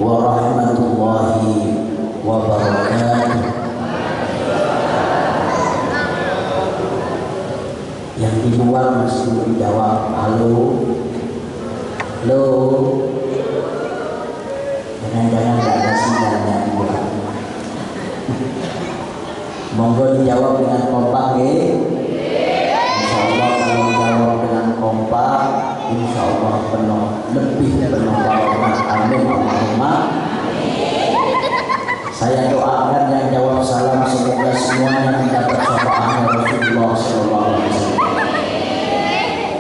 warahmatullahi wabarakatuh. Yang di luar mesti dijawab halo, halo. Jangan-jangan nggak ada sinyalnya di luar. Monggo dijawab dengan kompak ya. Insya Allah kalau dijawab dengan kompak, insya Allah penuh, lebih penuh barokah. Amin Allahumma. Saya doakan yang jawab salam semoga semuanya mendapat syafaatnya Rasulullah SAW.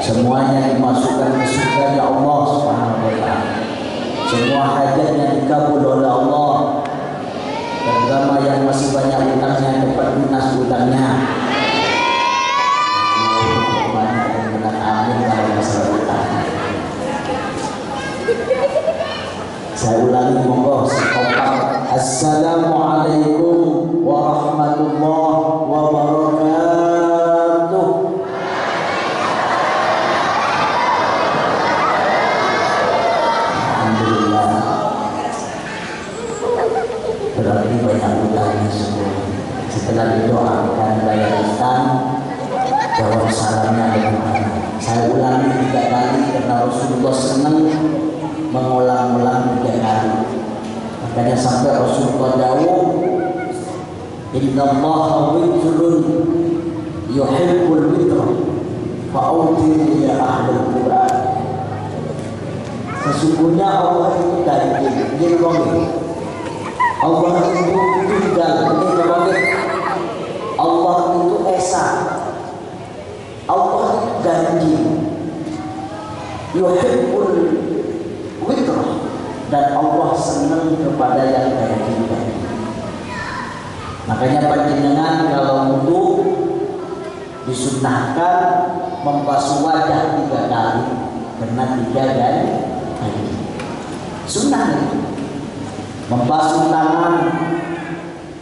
Semuanya dimasukkan ke surga ya Allah Subhanahu wa taala. Semua hajatnya dikabul oleh Allah. Terutama yang masih banyak utangnya dapat lunas utangnya. Banyak yang bilang amin kalau masalah utang. Saya ulangi monggo sekompak. Assalamualaikum warahmatullahi wabarakatuh. Alhamdulillah. Berarti banyak utangnya semua. Setelah didoakan bayar utang, jawab salamnya dengan saya ulangi 3 kali karena Rasulullah senang mengulang-ulang 3 kali. Makanya sampai Rasulullah jauh, innallaha witrun yuhibbul witra fa'awtiru ya ahlul Quran. Sesungguhnya Allah itu ganjil, Allah itu tunggal, Allah itu esa, Allah itu ganjil, yuhibbul witra, dan Allah senang kepada yang ganjil. Makanya panjenengan kalau wudu disunahkan membasuh wajah 3 kali karena 3 kali sunnah itu. Membasuh tangan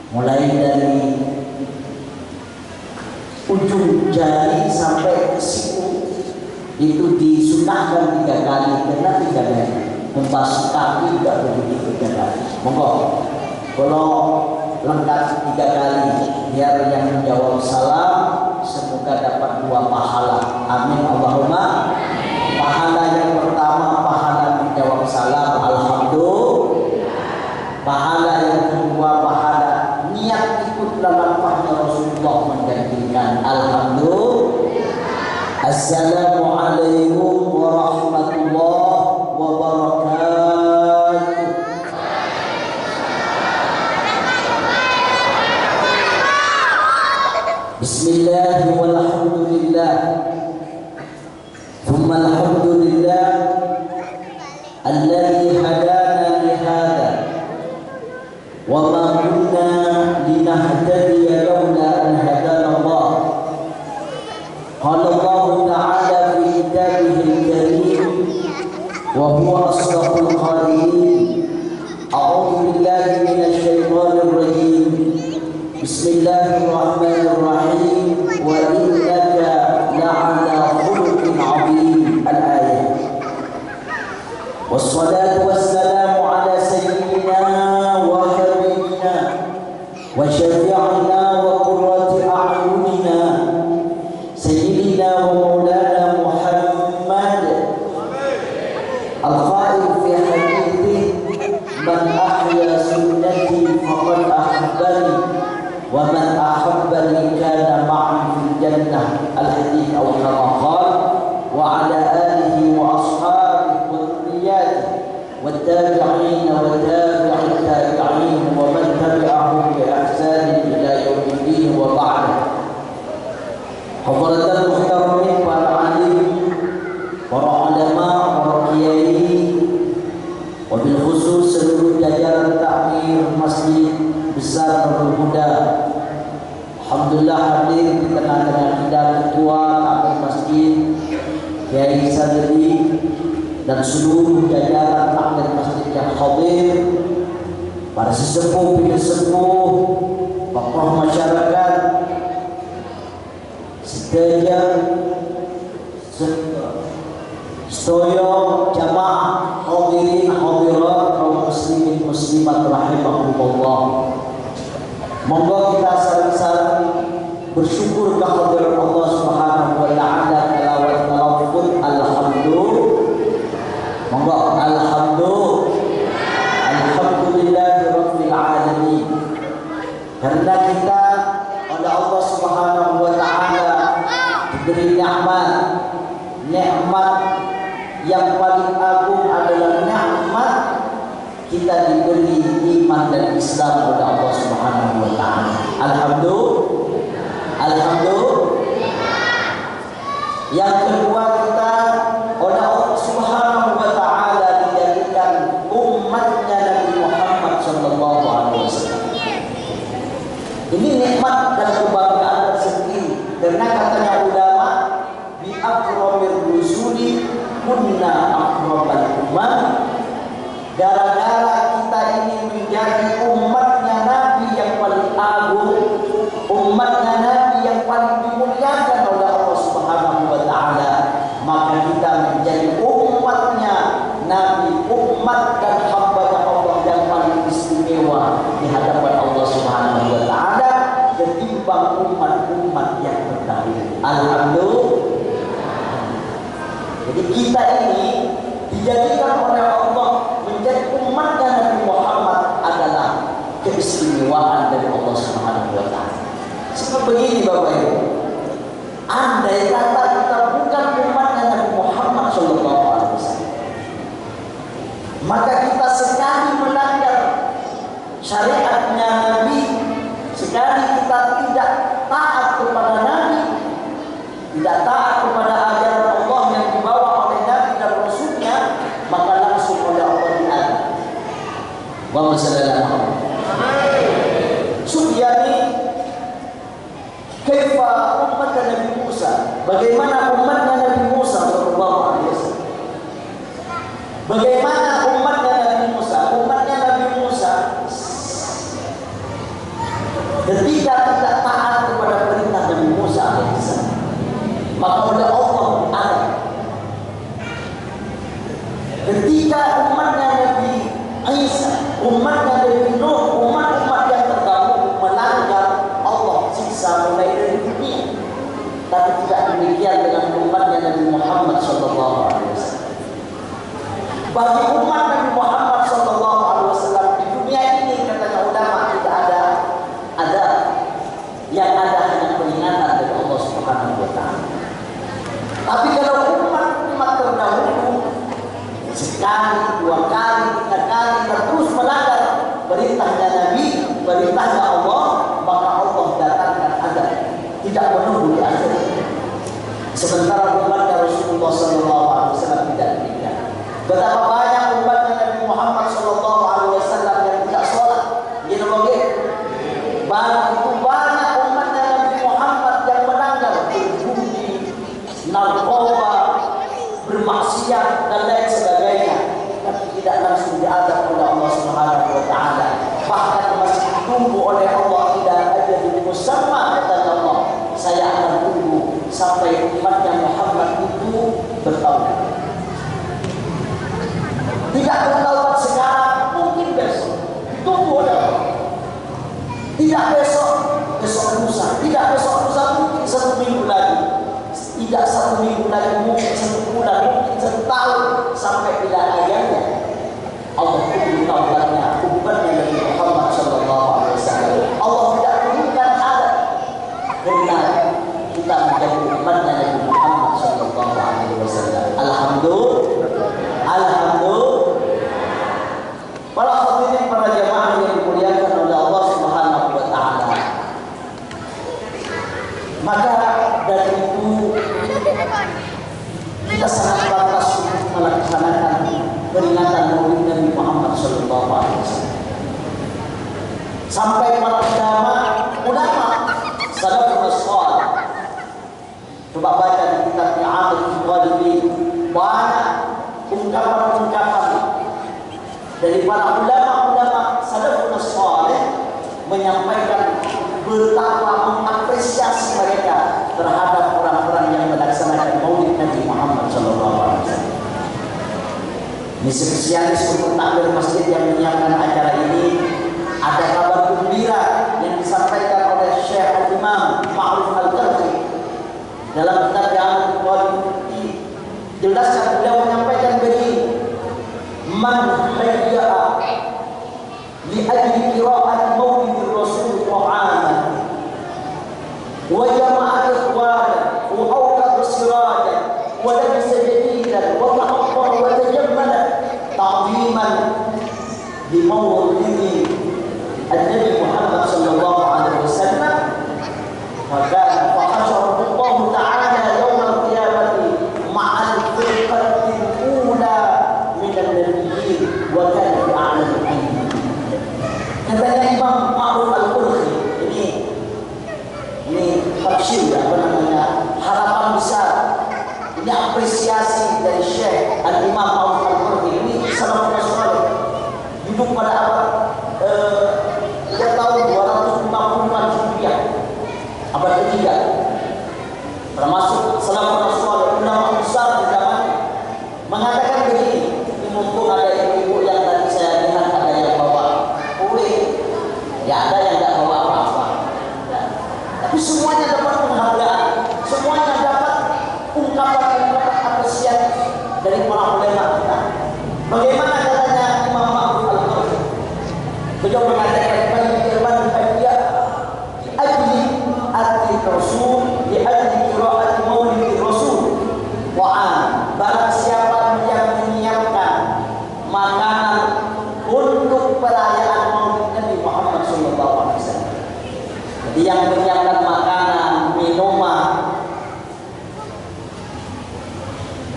mulai dari ujung jari sampai ke siku itu disunahkan 3 kali karena 3 kali. Membasuh kaki juga begitu 3 kali. Monggo kalau lengkap 3 kali biar yang menjawab salam semoga dapat 2 pahala. Amin Allahumma. Pahala yang pertama pahala menjawab salam, alhamdulillah. Pahala yang kedua pahala niat ikut dalam fahnya Rasulullah menggantikan, alhamdulillah. Assalamualaikum warahmatullahi wabarakatuh. Bismillah walhamdulillah. Thumma alhamdulillah alladzi hadana li hadza wa ma kunna linahtadiya laula an hadana Allah. Qala Allah ta'ala fi kitabihi al-karim wa huwa asdaqul qailin. A'udzu billahi minasy syaithanir rajim. Bismillahirrahmanirrahim. Wa innaka la'ala khuluqin 'azim. Al-ayah. Wassalatu wassalamu ala sayyidina wa habibina wa syafi'ina wa qurrati a'yunina sayyidina wa maulana Muhammad al-qail fi hadithi man ahya sunnati faqad ahabbani wa man ahabbani kana ma'i fil jannah. Al-hadith aw kama qala wa ala alihi wa ashabihi wa dhurriyyatihi wa tabi'in wa tabi'it tabi'in wa man tabi'ahum bi ihsan ila yaumiddin wa ba'd. Hadratul muhtaramin, para alim, para ulama, para kiai, wabil khusus seluruh jajaran takmir Masjid Besar Nurul Huda. Alhamdulillah hadir di tengah-tengah kita ketua takmir masjid Kiai Sadri dan seluruh jajaran takmir masjid yang hadir, para sesepuh, pindah sepuh, tokoh masyarakat, sedaya sedaya jamaah hadirin hadirat kaum muslimin Monggo kita saling-saling bersyukur kehadirat Allah Subhanahu wa taala melawat talafut alhamdulillah. Monggo alhamdulillahirabbil alamin. Karena kita oleh Allah Subhanahu wa taala diberi nikmat yang paling agung adalah nikmat kita diberi iman dan Islam oleh Allah Subhanahu wa taala. Alhamdulillah. Yang kedua, kita oleh Allah Subhanahu wa taala dijadikan umatnya Nabi Muhammad sallallahu alaihi wasallam. Ini nikmat dan kebanggaan tersendiri. Karena katanya ulama, bi akramir rusuli kunna akramal ummah. Gara-gara kita ini menjadi umatnya Nabi yang paling agung, umatnya Nabi yang paling dimuliakan oleh Allah Subhanahu wa taala, maka kita menjadi umatnya Nabi, umat dan hamba Allah yang paling istimewa di hadapan Allah Subhanahu wa taala ketimbang umat-umat yang terdahulu. Alhamdulillah. Jadi kita ini dijadikan oleh Allah menjadi umatnya Nabi Muhammad adalah keistimewaan dari Allah Subhanahu wa taala. Seperti begini Bapak Ibu. Andai kata kita bukan umatnya Nabi Muhammad sallallahu alaihi wasallam, maka kita sekali melanggar syariatnya Nabi, sekali kita tidak taat kepada Nabi, tidak taat kepada ajaran Allah yang dibawa oleh Nabi dan Rasulnya, maka langsung oleh Allah diadab. Wa sallallahu Subyani kaifa umat Nabi Musa, bagaimana umatnya Nabi Musa sallallahu alaihi wasallam. Bagaimana umatnya Nabi Musa? Umatnya Nabi Musa ketika tidak taat kepada perintah Nabi Musa alaihissalam, maka oleh Allah ada. Ketika umatnya Nabi Isa, umatnya Nabi Nuh, umat-umat yang terdahulu melanggar Allah, siksa mulai dari dunia. Tapi tidak demikian dengan umatnya Nabi Muhammad sallallahu alaihi wasallam. Bagi umat Nabi Muhammad sallallahu alaihi wasallam di dunia ini, katanya ulama, tidak ada yang ada hanya peringatan dari Allah Subhanahu wa taala. Tapi kalau umat terdahulu sekali, dua kali, tiga kali terus melanggar perintahnya Nabi, perintahnya Allah, maka Allah datangkan azab, tidak menunggu di akhir. Sementara umatnya Rasulullah sallallahu alaihi wasallam tidak demikian. Betapa banyak umatnya Nabi Muhammad sallallahu alaihi wasallam yang tidak sholat. Gitu begitu. Banyak umatnya Nabi Muhammad yang melanggar, berbudi, narkoba, bermaksiat dan lain sebagainya, tapi tidak langsung diadab oleh Allah Subhanahu wa taala. Bahkan masih ditunggu oleh Allah, tidak ada di musamma, kata Allah, saya akan tunggu sampai umatnya Muhammad itu bertaubat. Tidak bertaubat sekarang, mungkin besok. Ditunggu oleh Allah. Tidak besok lusa. Tidak besok lusa, mungkin 1 minggu lagi. Tidak 1 minggu lagi, mungkin 1 bulan, mungkin 1 tahun, sampai bila ajalnya Allah tunggu taubatnya umatnya Nabi Muhammad sallallahu alaihi wasallam. Allah tidak turunkan azab karena kita menjadi umatnya Nabi Muhammad sallallahu alaihi wasallam. Alhamdulillah. Para hadirin, para jamaah yang dimuliakan oleh Allah Subhanahu wa taala. Maka dari itu kita sangat pantas untuk melaksanakan peringatan Maulid Nabi Muhammad sallallahu alaihi wasallam. Sampai para ulama salafus salih, coba baca di kitab I'adul Qalbi, banyak ungkapan-ungkapan dari para ulama salafus salih menyampaikan betapa mengapresiasi mereka terhadap orang-orang yang melaksanakan Maulid Nabi Muhammad SAW. Ini spesialis untuk takmir masjid yang menyiapkan acara ini. Ada kabar gembira yang disampaikan وتهيأ لأجل قراءة مولد الرسول طعاما وجمع إخوانا وأوقد سراجا ولبس جديدا وتحضر وتجمل تعظيما لمولد النبي محمد صلى الله عليه وسلم. فكان فحشره الله تعالى يوم القيامة مع الفرقة الأولى من النبيين وكان في أعلى العلم. Katanya Imam Ma'ruf Al-Qurhi, ini tafsir, apa namanya, harapan besar, ini apresiasi dari Syekh Al-Imam Ma'ruf Al-Qurhi. Ini salafus saleh, hidup pada abad tahun 250-an Hijriah, abad ketiga, termasuk salafus saleh, ulama besar di zamannya, mengatakan begini. Ini mumpung ada ibu-ibu yang tadi saya lihat ada yang bawa kue, ya ada yang tidak bawa apa-apa, ya. Tapi semuanya dapat penghargaan, semuanya dapat ungkapan-ungkapan apresiasi dari para ulama kita. Bagaimana katanya Imam Ma'ruf Al-Qurhi? Beliau mengatakan bagi firman dia ajli ati rasul di ajli qiraat maulid rasul wa'an, barang siapa yang menyiapkan makanan untuk perayaan maulid Nabi Muhammad sallallahu alaihi wasallam. Jadi yang menyiapkan makanan, minuman,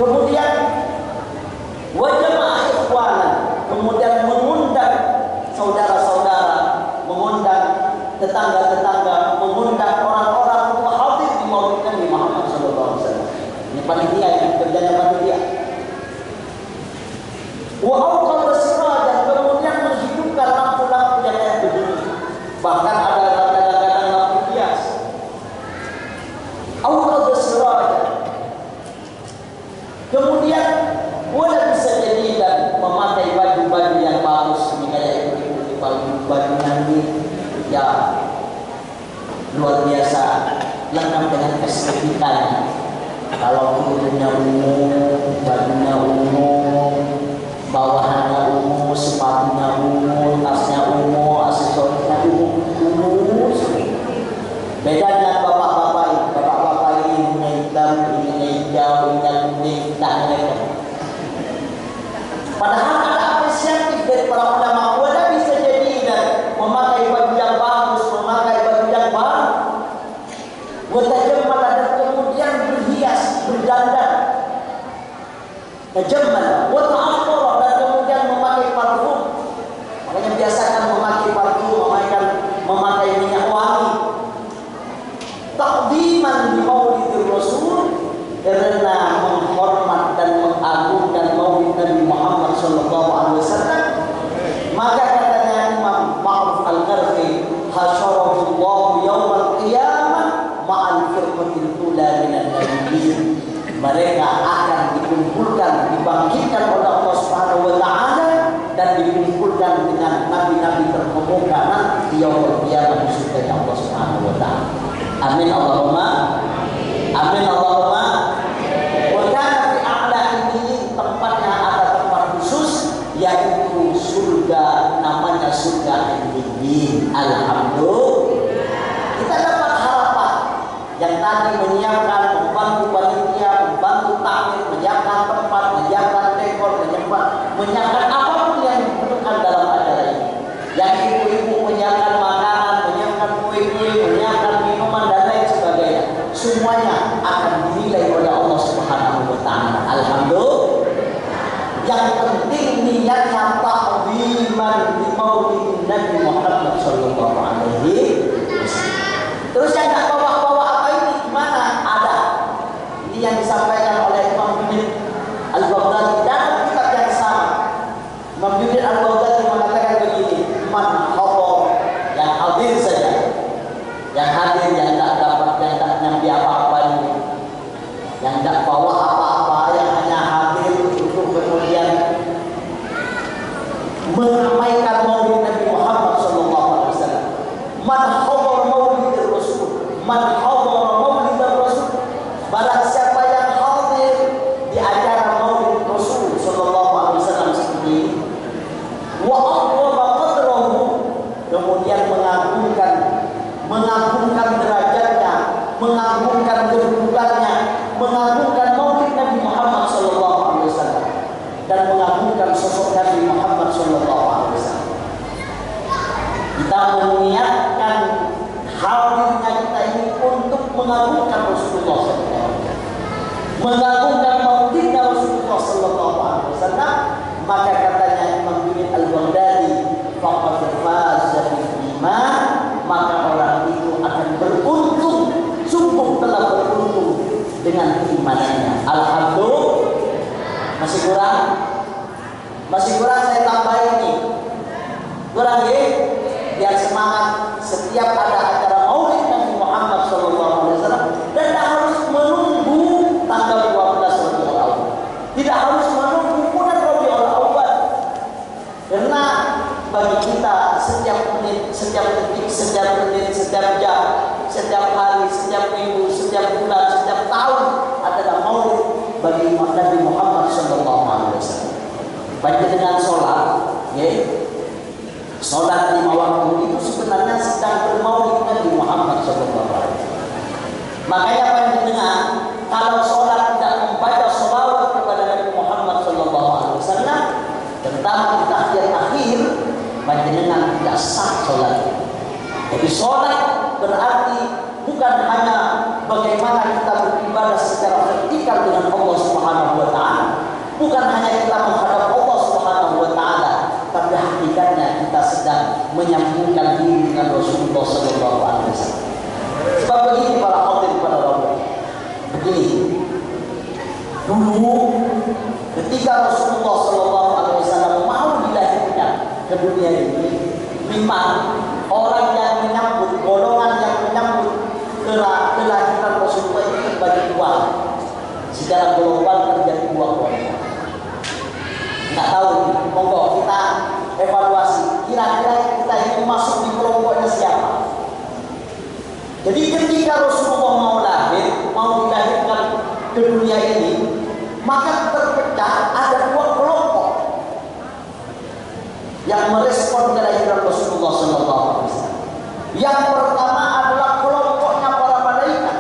kemudian wajah ikhwana, kemudian mengundang saudara-saudara, mengundang tetangga-tetangga, mengundang orang-orang untuk hadir di maulid Nabi Muhammad sallallahu alaihi wasallam. Ini panitia, yang kerjanya panitia. Wa auqad sirajan, kemudian menghidupkan lampu-lampu yang kayak begini. Bahkan ada kadang-kadang lampu hias. Auqad sirajan. Kemudian boleh bisa jadi dan memakai baju-baju yang bagus, ini kayak ibu-ibu baju nanti, ya luar biasa, lengkap dengan estetikanya. Kalau kulitnya ungu, bajunya ungu, bawahannya ungu, sepatunya ungu, tasnya ungu, aksesorisnya ungu. Bedanya bapak-bapak ini hitam, ini hijau, ini kuning, ini. Padahal ada apresiatif dari para ulama. Wala bisa jadi dan memakai baju yang bagus, memakai baju yang baru. Watajammal, dan kemudian berhias, berdandan. Tajammal, wata'affar, dan kemudian memakai parfum. Makanya biasakan memakai parfum, memakai minyak wangi. Takdiman di Maulidur Rasul, karena menghormat dan mengagungkan maulid Nabi Muhammad sallallahu alaihi wasallam. Maka katanya Imam Ma'ruf Al-Qurhi, hasyarahullahu yaumal qiyamah ma'al firqatil ula minan nabiyyin. Mereka akan dikumpulkan, dibangkitkan oleh Allah Subhanahu wa taala dan dikumpulkan dengan nabi-nabi terkemuka nanti di yaumul qiyamah di surga Allah Subhanahu wa taala. Amin Allahumma. Amin Allahumma. Wa kana fi a'la ini tempatnya ada tempat khusus yaitu surga, namanya surga Al-Jannah. Alhamdulillah. Kita dapat harapan yang tadi menyiapkan, membantu panitia, membantu takmir, menyiapkan tempat, menyiapkan dekor, menyiapkan apapun yang dibutuhkan dalam acara ini. Yang ibu-ibu menyiapkan makanan, menyiapkan kue-kue, menyiapkan minuman dan lain sebagainya. Semuanya akan dinilai oleh Allah Subhanahu wa taala. Alhamdulillah. Yang penting niatnya ta'ziman di maulid Nabi Muhammad sallallahu alaihi wasallam. Terus yang tak bawa-bawa apa ini gimana? Ada. Ini yang disampaikan oleh Imam Junaid Al-Baghdadi dalam kitab yang sama. Imam Junaid Al-Baghdadi mengatakan begini, man hadir, yang hadir saja, yang hadir, yang tak dapat, yang tak nyambi apa-apa ini, yang tak bawa apa-apa, yang hanya hadir untuk kemudian meramaikan maulid Nabi Muhammad sallallahu alaihi wasallam. Man hadir maulid Rasul, man hadir maulid Rasul. Barang siapa yang hadir di acara maulid Rasul sallallahu alaihi wasallam seperti ini, wa aqwa qadrahu, kemudian mengagungkan derajatnya, mengagungkan kedudukannya, mengagungkan maulid Nabi Muhammad sallallahu alaihi wasallam dan mengagungkan sosok Nabi Muhammad sallallahu alaihi wasallam. Kita mengingatkan hadirnya kita ini untuk mengagungkan Rasulullah sallallahu alaihi wasallam, mengagungkan maulid Rasulullah sallallahu alaihi wasallam. Maka katanya Imam Junaid Al-Baghdadi, faqad faza bil iman, maka orang itu akan beruntung, sungguh telah beruntung dengan keimanannya. Alhamdulillah. Masih kurang saya tambahin nih. Kurang ya? Biar semangat setiap ada acara maulid Nabi Muhammad SAW, dan tidak harus menunggu tanggal 12 Rabiul Awal. Tidak harus menunggu bulan Rabiul Awal. Karena bagi kita setiap menit, setiap detik, setiap menit, setiap jam, setiap hari, setiap minggu, setiap bulan, setiap tahun adalah maulid bagi Nabi Muhammad SAW. Baik dengan sholat, ya, sholat 5 waktu itu sebenarnya sedang bermaulid Nabi Muhammad SAW. Makanya apa yang didengar, kalau sholat tidak membaca sholawat kepada Nabi Muhammad SAW tentang tahiyat akhir, panjenengan tidak sah sholat. Jadi sholat berarti bukan hanya bagaimana kita beribadah secara vertikal dengan Allah Subhanahu wa taala, bukan hanya kita menghadap Allah Subhanahu wa taala, tapi hakikatnya kita sedang menyambungkan diri dengan Rasulullah sallallahu alaihi wasallam. Sebab begini para hadirin pada Allah. Begini. Dulu ketika Rasulullah sallallahu alaihi wasallam mau dilahirkan ke dunia ini, memang orang yang menyambut, golongan yang menyambut kelahiran Rasulullah itu terbagi dua. Secara global terjadi dua golongan. Nggak tahu, monggo kita evaluasi. Kira-kira kita ini masuk di kelompoknya siapa? Jadi ketika Rasulullah mau lahir, mau dilahirkan ke dunia ini, maka terpecah ada dua kelompok yang merespon kelahiran Rasulullah SAW. Yang pertama adalah kelompoknya para malaikat.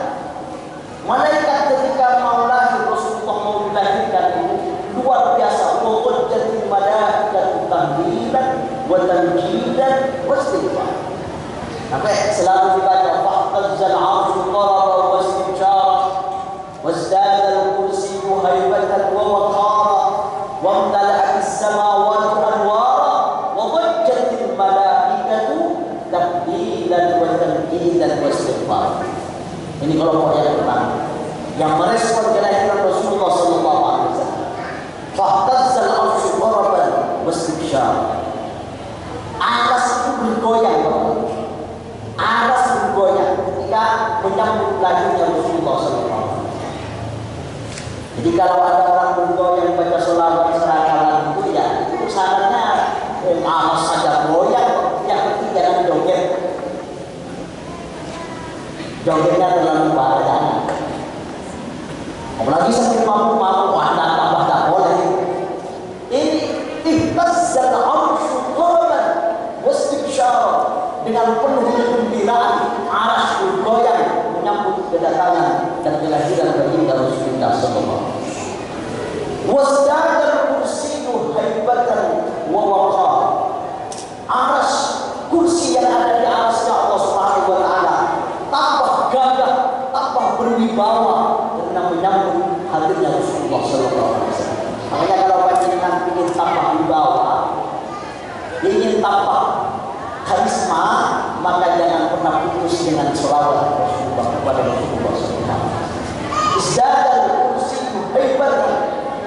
Malaikat ketika mau lahir, Rasulullah mau dilahirkan itu luar biasa. Wajjatil malaikatu tahlilan wa tamjidan wa istighfar. Sampai selalu dibaca fahtazzal 'arsyu qaraba wa istibshara wazdada al-kursiyyu haibatan wa waqara wa imtala'at as-samawati anwara wa wajjatil malaikatu tahlilan wa tamjidan wa istighfar. Ini kelompok yang pertama yang merespon kelahiran Rasulullah sallallahu alaihi wasallam. Fahtazzal 'arsyu qaraban wastibshara. Aras itu bergoyang, aras bergoyang ketika menyambut lahirnya Rasulullah SAW. Jadi kalau ada orang bergoyang baca sholawat serakalan itu, ya itu syaratnya aras saja goyang, yang penting jangan joget. Jogetnya terlalu bahaya. Apalagi sampai mampu-mampu, wah tambah tak boleh. Ini ihtazzal 'arsyu qaraban wastibshara, dengan penuh kegembiraan aras bergoyang menyambut kedatangan dan kelahiran baginda Rasulullah sallallahu alaihi wasallam. Wasdada al-kursiyyu haibatan wa waqar. Aras, kursi yang ada di arasnya Allah Subhanahu wa taala tambah gagah, tambah berwibawa karena menyambut hadirnya Rasulullah sallallahu alaihi wasallam. Makanya kalau panjenengan ingin tambah wibawa, ingin tambah karisma, maka jangan pernah putus dengan sholawat Rasulullah kepada Rasulullah SAW. Izdadal kursiyyu haibatan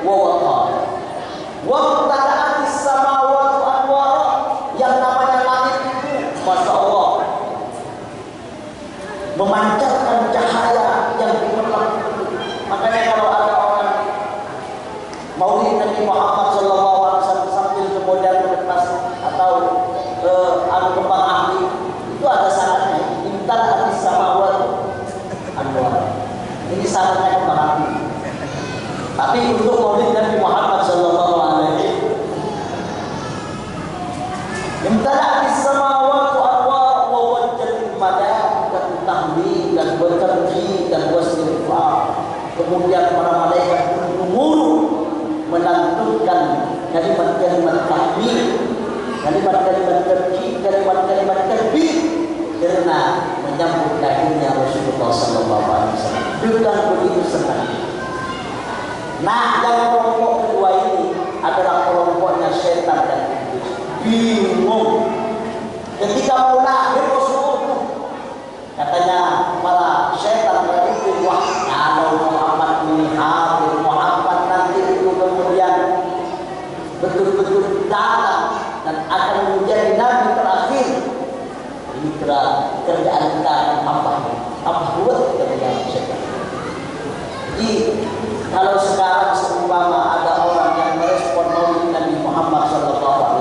wa waqar wa imtala'atis samawati anwara. Yang namanya langit itu, masya Allah, memancarkan cahaya yang gemerlap. Makanya kalau ada orang maulid Nabi Muhammad SAW sambil kemudian kertas atau kembang api, itu ada syaratnya. Imtala'atis samawati anwara. Ini syaratnya kembang api. Tapi untuk maulid Nabi Muhammad SAW Imtala bis samawati anwar wa wajjatil malaikatu tahmidan wa tarjidan wa istighfar. Kemudian para malaikat bergumul melantunkan kalimat-kalimat tahmid, kalimat-kalimat tarjid, kalimat-kalimat takbir karena menyambut lahirnya Rasulullah sallallahu alaihi wasallam. Dengan begitu senang. Nah, yang kelompok kedua ini adalah kelompoknya setan dan iblis. Bingung ketika mau lahir Rasulullah, katanya para setan dan iblis, wah kalau Muhammad ini hadir, Muhammad nanti itu kemudian betul-betul datang dan akan menjadi nabi terakhir. Ini kerjaan kita akan apa buat kerjaan setan. Jadi kalau sekarang seumpama ada orang yang merespon maulid Nabi Muhammad SAW,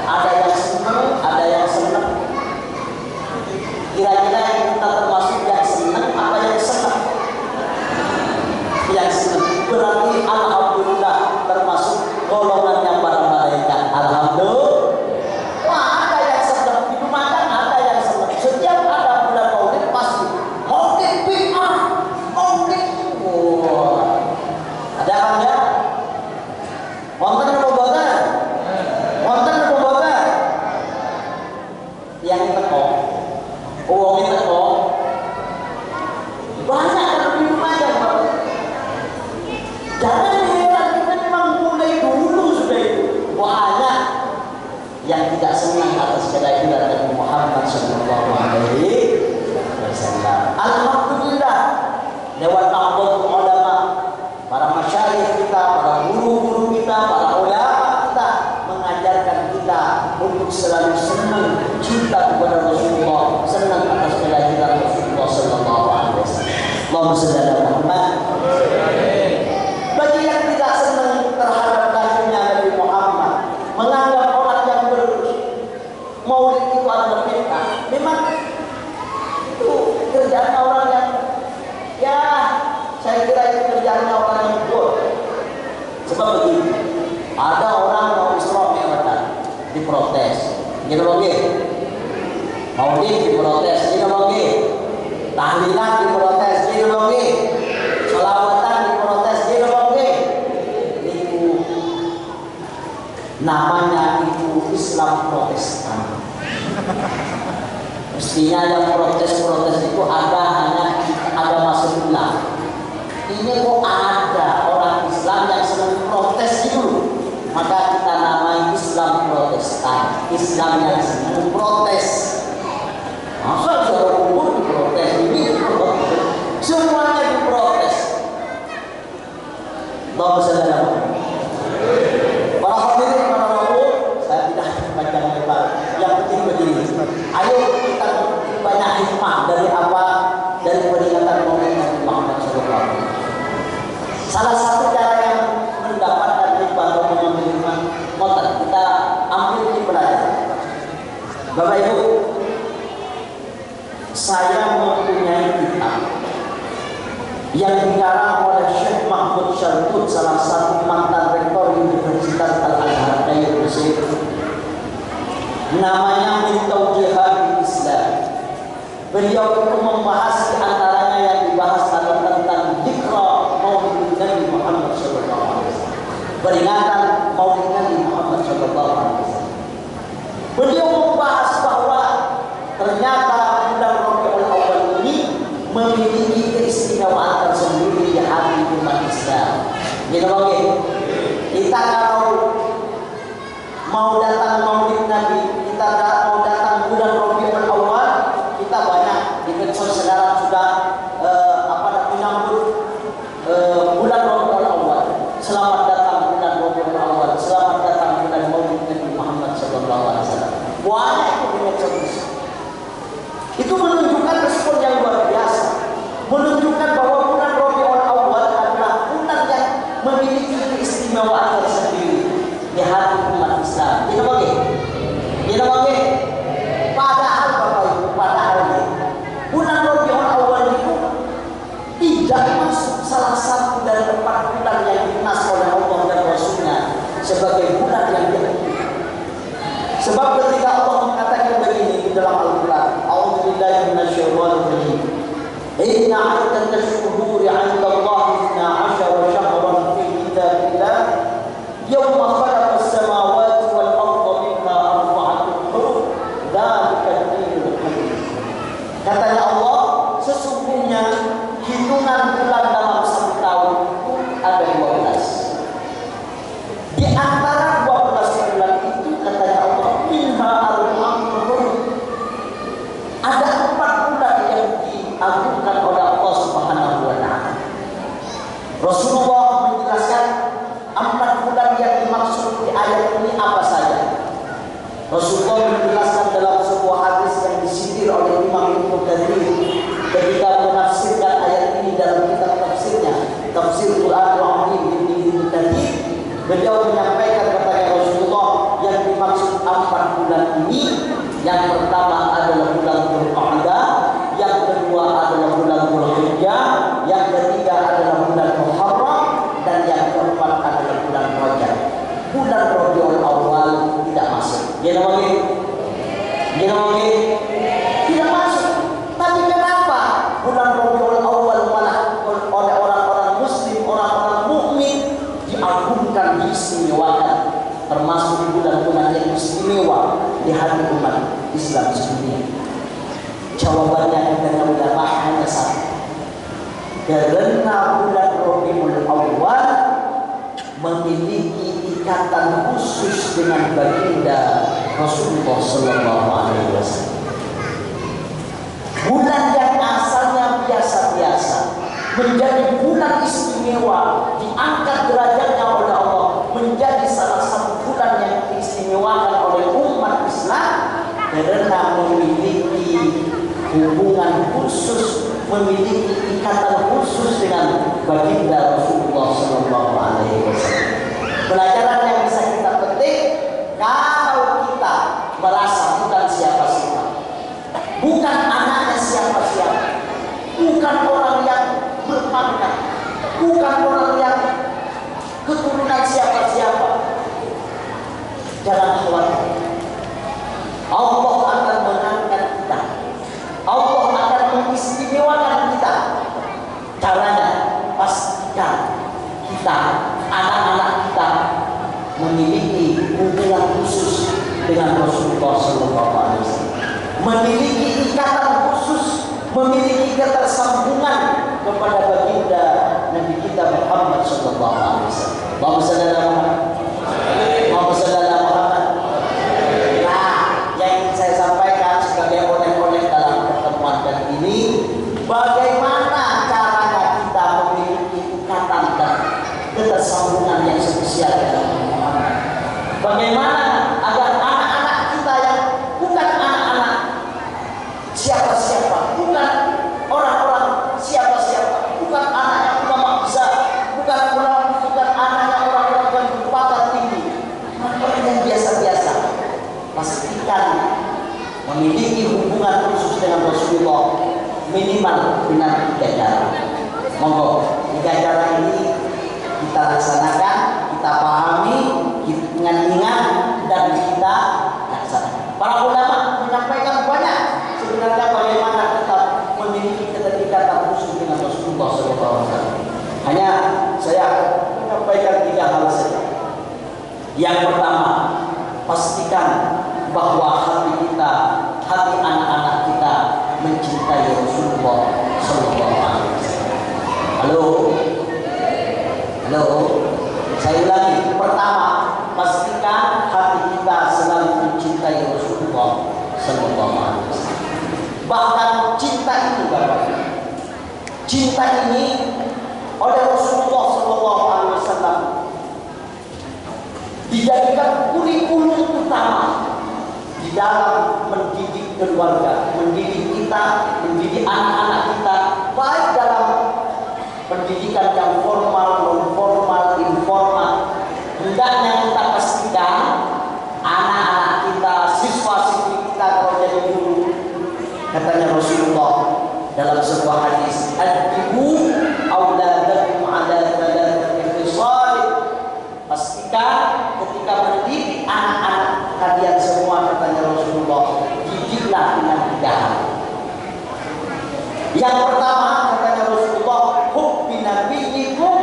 ada yang senang, ada yang senang. Kira-kira kita termasuk yang senang apa yang senang? Yang senang berarti alhamdulillah termasuk golongannya para malaikat. Alhamdulillah. Wah, ada yang senang minum makan, ada yang senang. Setiap ada bulan maulid pasti maulid bid'ah, maulid. Ada apa ya? Wonten apa boten? Wonten apa boten? Yang teko, uang teko, banyak yang minum aja, Pak. Jangan heran, kita memang mulai dulu sudah itu banyak yang tidak senang atas kelahiran Nabi Muhammad Sallallahu Alaihi Wasallam. Alhamdulillah, lewat Nahdlatul Ulama, para masyayikh kita, para guru-guru kita, para ulama kita mengajarkan kita untuk selalu senang, cinta kepada Rasulullah, senang atas kelahiran Rasulullah Sallallahu Alaihi Wasallam. Allahumma shalli ala Muhammad. Bagi yang tidak senang terhadap lahirnya Nabi Muhammad, menganggap orang yang bermaulid itu adalah bid'ah, memang itu kerjaan orang yang ya saya kira itu kerjaannya orang yang bodoh. Sebab begini, ada orang mau Isra Mi'raj diprotes, gitu loh, maulid diprotes, gitu loh, tahlilan diprotes, gitu loh, sholawatan diprotes, gitu loh, itu namanya itu Islam Protestan. Mestinya yang protes-protes itu ada hanya agama sebelah. Ini kok ada orang Islam yang senang protes itu, maka kita namai Islam Protestan, Islam yang senang protes. Masa saudara umur diprotes, ini diprotes, semuanya diprotes. Allahumma shalli ala Muhammad. Para hadirin, para rabu, saya tidak panjang lebar. Yang penting begini, ayo kita banyak hikmah dari apa? Dari peringatan maulid Nabi Muhammad SAW. Salah satu cara yang mendapatkan hikmah atau mengambil hikmah, kita ambil di pelajaran. Bapak Ibu, saya mempunyai kitab yang dikarang oleh Syekh Mahmud Syartut, salah satu mantan rektor Universitas Al-Azhar Kairo Mesir. Namanya Min Tawjihat Islam. Beliau itu membahas di antaranya yang dibahas adalah tentang dzikra maulid Nabi Muhammad SAW, peringatan maulid Nabi Muhammad SAW. Beliau membahas bahwa ternyata bulan Rabiul Awal ini memiliki keistimewaan tersendiri di hati umat Islam. Gitu oke? Kita kalau mau datang maulid Nabi, kita mau datang bulan Rabiul Awal, kita banyak di medsos sekarang sudah menyambut bulan Rabiul Awal. Selamat datang bulan Rabiul Awal, selamat datang bulan maulid Nabi Muhammad SAW. Banyak itu di medsos. Itu menunjukkan respon yang luar biasa, menunjukkan bahwa bulan Rabiul Awal adalah bulan yang memiliki keistimewaan tersendiri di hati umat Islam. Ini bagaimana? Ini bagaimana? Padahal Bapak Ibu, padahal bulan Rabiul Awal itu tidak masuk salah satu dari 4 bulan yang dinas oleh Allah dan Rasulnya sebagai bulan yang diakui. Sebab ketika Allah mengatakan begini di dalam Al-Quran, A'udzubillahi minasyaitonir rajim. Inna 'iddatash shuhuri 'inda Allahi 12 syahran fi kitabillah yawma khalaqas samawati wal arda minha arba'atun hurum dzalika ad-dinul qayyim. Katanya Allah, sesungguhnya hitungan bulan dalam satu tahun itu ada 12. Di antara 12 bulan itu katanya Allah, minha arba'atun hurum. Ada 4 bulan yang diagungkan oleh Allah Subhanahu wa taala. Rasulullah menjelaskan 4 bulan yang dimaksud di ayat ini apa saja. Rasulullah menjelaskan dalam sebuah hadis yang disindir oleh Imam Ibnu Katsir ketika menafsirkan ayat ini dalam kitab tafsirnya, Tafsir Quran Al-Azim Ibnu Katsir. Beliau menyampaikan kepada Rasulullah yang dimaksud 4 bulan ini, yang pertama adalah bulan Dzulqa'dah, yang kedua adalah bulan Dzulhijjah, yang ketiga adalah bulan Muharram, dan yang keempat adalah bulan Rajab. Bulan Rabiul Awal tidak masuk. Ya namanya? Ya namanya? Tidak masuk. Tapi kenapa bulan Rabiul Awal malah oleh orang-orang Muslim, orang-orang mukmin diagungkan, diistimewakan, termasuk bulan-bulan yang istimewa di hati umat Islam sedunia? Jawabannya kata ulama hanya satu. Karena bulan Rabiul Awal memiliki ikatan khusus dengan baginda Rasulullah Sallallahu Alaihi Wasallam. Bulan yang asalnya biasa-biasa menjadi bulan istimewa, diangkat derajatnya oleh Allah menjadi salah satu bulan yang diistimewakan oleh umat Islam karena memiliki hubungan khusus, memiliki ikatan khusus dengan baginda Rasulullah Sallallahu Alaihi Wasallam. Pelajaran yang bisa kita petik, kalau kita merasa bukan siapa-siapa, bukan anaknya siapa-siapa, bukan orang yang berpangkat, bukan orang yang keturunan siapa-siapa, jangan khawatir. Allah akan mengangkat kita, Allah akan mengistimewakan kita. Caranya pastikan kita, anak-anak kita memiliki hubungan khusus dengan Rasulullah SAW, memiliki ikatan khusus, memiliki ketersambungan kepada baginda Nabi kita Muhammad SAW. Allahumma shalli ala Muhammad. Allahumma shalli ala Muhammad. Nah, yang ingin saya sampaikan sebagai oleh-oleh dalam pertemuan kali ini, bagaimana caranya kita memiliki ikatan dan ketersambungan yang spesial dengan Muhammad. Bagaimana agar anak-anak kita yang bukan anak-anak siapa-siapa, bukan orang-orang siapa-siapa, bukan anaknya ulama besar, bukan anaknya orang-orang yang berpangkat tinggi, orang yang biasa-biasa, pastikan memiliki hubungan khusus dengan Rasulullah minimal dengan 3 cara. Monggo 3 cara ini kita laksanakan, kita pahami, kita ingat, dan kita laksanakan. Para ulama menyampaikan banyak sebenarnya bagaimana kita memiliki keterikatan khusus dengan Rasulullah SAW. Hanya saya menyampaikan 3 hal saja. Yang pertama, pastikan bahwa hati kita, hati anak-anak kita mencintai Rasulullah SAW. Halo, halo. Saya ulangi. Pertama, pastikan hati kita selalu mencintai Rasulullah SAW. Bahkan cinta itu, Bapak, cinta ini oleh Rasulullah SAW dijadikan kurikulum utama di dalam mendidik keluarga, mendidik kita, mendidik anak-anak kita, baik dalam pendidikan yang formal, non formal, informal. Hendaknya kita pastikan anak-anak kita, siswa-siswi kita kalau jadi guru, katanya Rasulullah dalam sebuah hadis, "Adibu auladakum ala thalathati khisal." Pastikan ketika mendidik anak-anak kalian semua katanya Rasulullah, didiklah dengan 3 hal. Yang pertama katanya Rasulullah, hubbi nabiyyikum,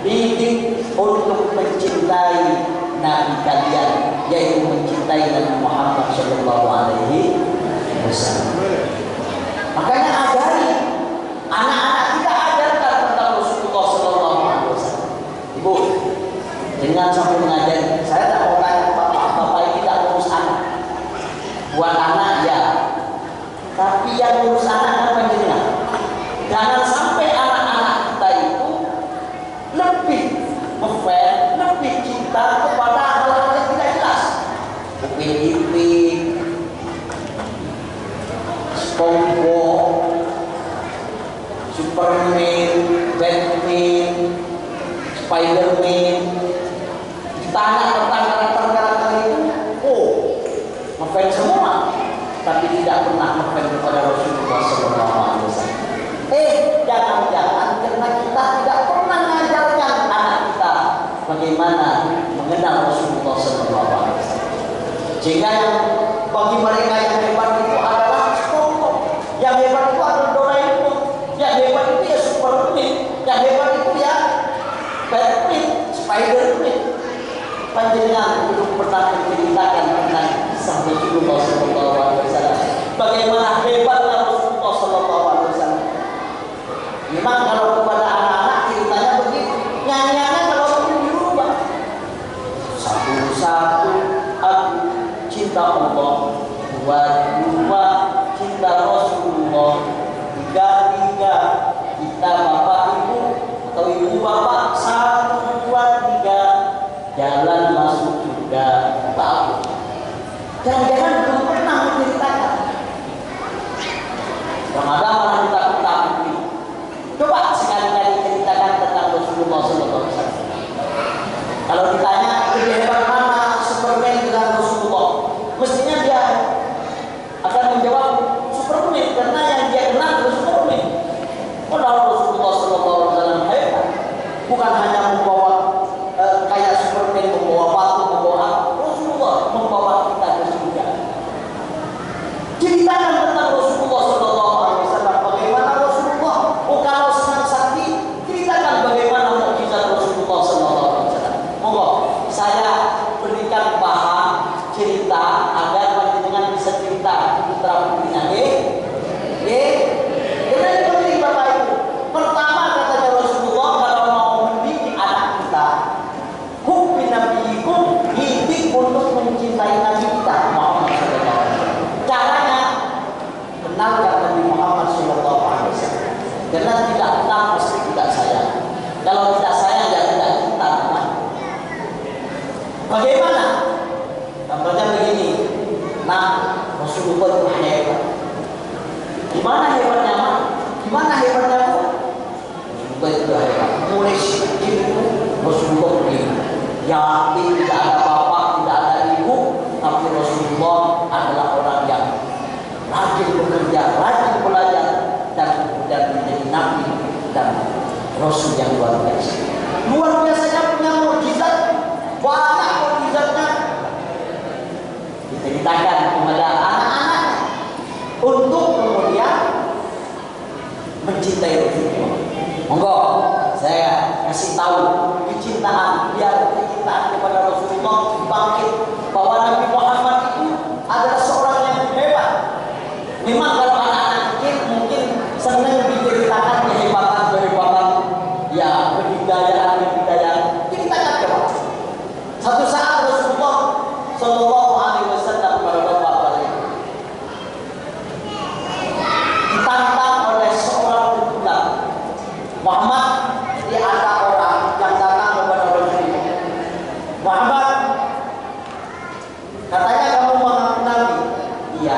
didik untuk mencintai Nabi kalian, yaitu mencintai Nabi Muhammad Shallallahu Alaihi Wasallam. Makanya ajari anak-anak kita, ajarkan tentang Rasulullah Shallallahu Alaihi Wasallam. Ibu, jangan sampai mengajari. Saya tak mau tanya bapak ini tak urus anak. Buat anak ya, tapi yang urus anak kan penjenengan. Jangan sampai anak-anak kita itu lebih ngefans, lebih cinta kepada hal-hal yang tidak jelas. Upin-ipin, SpongeBob, Superman, Batman, Spiderman. Ditanya tentang karakter-karakter itu, oh, ngefans semua, tapi tidak pernah ngefans kepada Rasulullah SAW. Jangan-jangan karena kita tidak pernah mengajarkan anak kita bagaimana mengenal Rasulullah SAW. Sehingga yang bagi mereka yang hebat itu adalah SpongeBob, yang hebat itu adalah Doraemon, yang hebat itu ya Superman, yang hebat itu ya Batman, Spiderman. Panjenengan belum pernah menceritakan tentang kisah Rasulullah SAW. Bagaimana hebatnya Rasulullah SAW. Memang kalau kepada anak-anak ceritanya begitu, nyanyiannya kalau perlu dirubah. Satu-satu aku cinta Allah, dua cinta Rasulullah, tiga kita bapak ibu atau ibu bapak, 1, 2, 3 jalan masuk surga bapak. Jangan-jangan belum pernah menceritakan. Yang ada malah ditakut-takuti. Coba sekali-kali ceritakan tentang Rasulullah SAW. Kalau ditanya lebih hebat mana Superman dengan Rasulullah, mestinya dia akan menjawab Superman karena yang dia kenal adalah Superman. Padahal Rasulullah SAW hebat, bukan hanya membawa kayak Superman membawa batu, membawa apa. Rasulullah membawa kita ke surga. Ceritakan tentang Rasulullah SAW. Bagaimana Rasulullah? Kalau senang sakti, ceritakan bagaimana mukjizat Rasulullah SAW. Monggo, saya berikan paham cerita agar panjenengan bisa cerita putra putrinya. Ini penting Bapak Ibu. Pertama katanya Rasulullah, kalau mau mendidik anak kita, hubbi nabiyyikum, didik untuk mencintai Nabi kita Muhammad SAW. Caranya kenalkan Nabi Muhammad SAW. Karena tidak kenal pasti tidak sayang. Kalau tidak sayang ya tidak cinta. Bagaimana? Contohnya begini. Nah, Rasulullah itu hebat. Gimana hebatnya, Mak? Gimana hebatnya, Bu? Rasulullah itu hebat. Mulai sedikit itu Rasulullah begini. Yakin tidak ada bapak, tidak ada ibu, tapi Rasulullah adalah orang yang rajin bekerja, rajin belajar, dan kemudian menjadi nabi dan rasul yang luar biasa. Luar biasanya punya mukjizat, banyak mukjizatnya. Diceritakan kepada anak-anak untuk kemudian mencintai Rasulullah. Monggo, saya kasih tahu kecintaan, biar kecintaan kepada Rasulullah bangkit, bahwa Nabi Muhammad itu adalah seorang yang hebat. Memang kalau anak-anak kecil mungkin senang diceritakan kehebatan, ya kebudayaan. Ceritakan coba. Satu saat Rasulullah Shallallahu Alaihi Wasallam pada bapak ditantang oleh seorang pemuda. Muhammad, jadi ada orang yang datang kepada Rasulullah. Muhammad, katanya kamu mengaku Nabi. Iya,